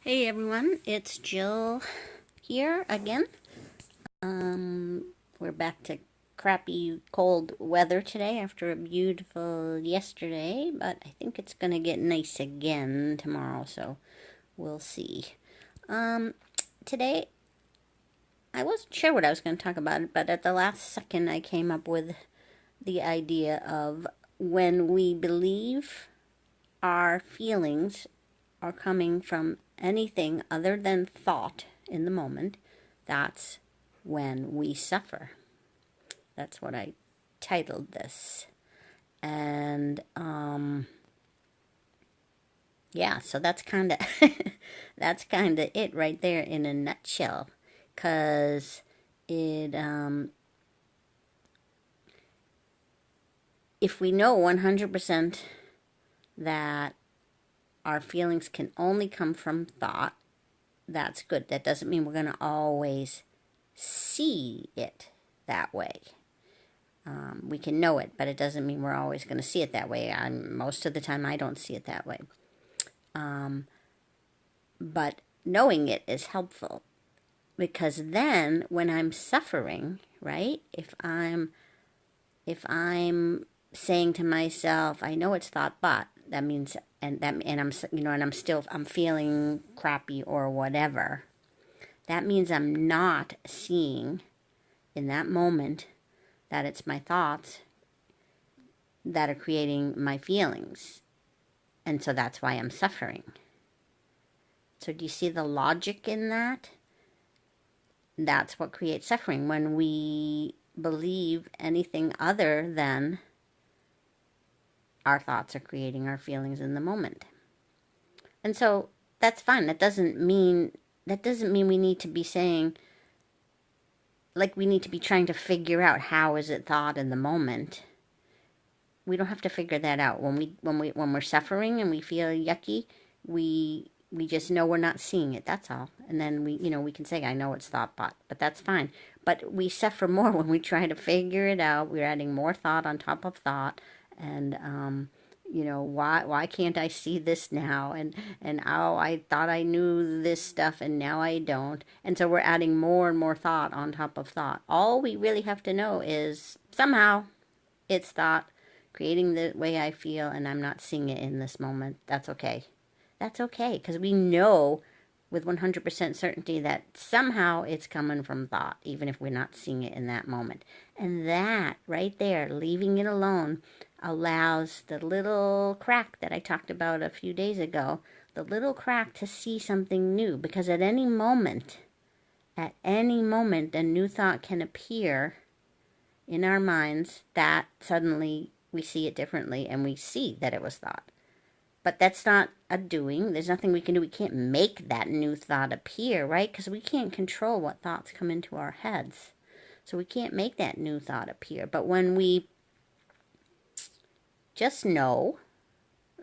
Hey everyone, it's Jill here again. We're back to crappy cold weather today after a beautiful yesterday, but I think it's gonna get nice again tomorrow, so we'll see. Today I wasn't sure what I was gonna talk about, but at the last second I came up with the idea of when we believe our feelings are coming from anything other than thought in the moment, that's when we suffer. That's what I titled this. And yeah, so that's kind of that's kind of it right there in a nutshell. Cause it if we know 100% that our feelings can only come from thought, that's good. That doesn't mean we're going to always see it that way. We can know it, but it doesn't mean we're always going to see it that way. Most of the time, I don't see it that way. But knowing it is helpful, because then when I'm suffering, right? If I'm saying to myself, I know it's thought, but that means, and I'm feeling crappy or whatever. That means I'm not seeing in that moment that it's my thoughts that are creating my feelings. And so that's why I'm suffering. So do you see the logic in that? That's what creates suffering, when we believe anything other than our thoughts are creating our feelings in the moment. And so that's fine. That doesn't mean we need to be saying, like, we need to be trying to figure out how is it thought in the moment. We don't have to figure that out. When we're suffering and we feel yucky, we just know we're not seeing it. That's all. And then we can say, I know it's thought, but that's fine. But we suffer more when we try to figure it out. We're adding more thought on top of thought, and why can't I see this now? And oh, I thought I knew this stuff and now I don't. And so we're adding more and more thought on top of thought. All we really have to know is somehow it's thought creating the way I feel, and I'm not seeing it in this moment. That's okay. That's okay, because we know with 100% certainty that somehow it's coming from thought, even if we're not seeing it in that moment. And that right there, leaving it alone, allows the little crack that I talked about a few days ago, the little crack to see something new. Because at any moment, a new thought can appear in our minds that suddenly we see it differently and we see that it was thought. But that's not a doing. There's nothing we can do. We can't make that new thought appear, right? Because we can't control what thoughts come into our heads. So we can't make that new thought appear. But when we just know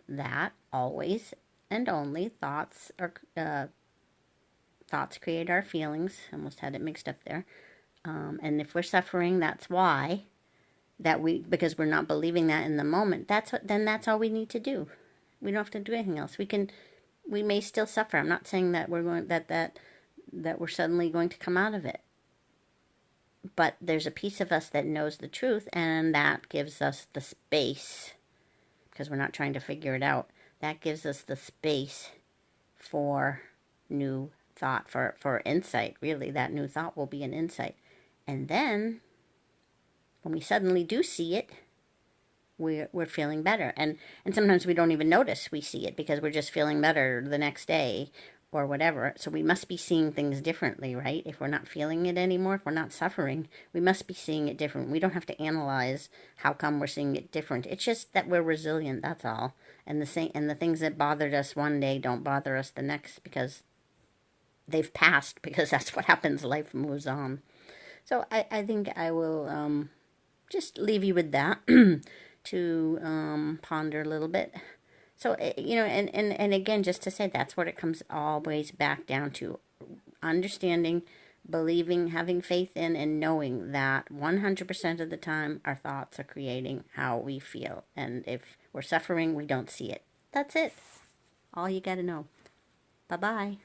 that always and only thoughts create our feelings. Almost had it mixed up there. And if we're suffering, that's why. Because we're not believing that in the moment. That's all we need to do. We don't have to do anything else. We may still suffer. I'm not saying that that we're suddenly going to come out of it. But there's a piece of us that knows the truth, and that gives us the space, because we're not trying to figure it out. That gives us the space for new thought, for insight. Really, that new thought will be an insight. And then, when we suddenly do see it, we're feeling better. And sometimes we don't even notice we see it, because we're just feeling better the next day or whatever. So we must be seeing things differently, right? If we're not feeling it anymore, if we're not suffering, we must be seeing it different. We don't have to analyze how come we're seeing it different. It's just that we're resilient, that's all. And the things that bothered us one day don't bother us the next, because they've passed, because that's what happens. Life moves on. So I think I will just leave you with that to ponder a little bit. So, and again, just to say, that's what it comes always back down to. Understanding, believing, having faith in, and knowing that 100% of the time our thoughts are creating how we feel. And if we're suffering, we don't see it. That's it. All you got to know. Bye-bye.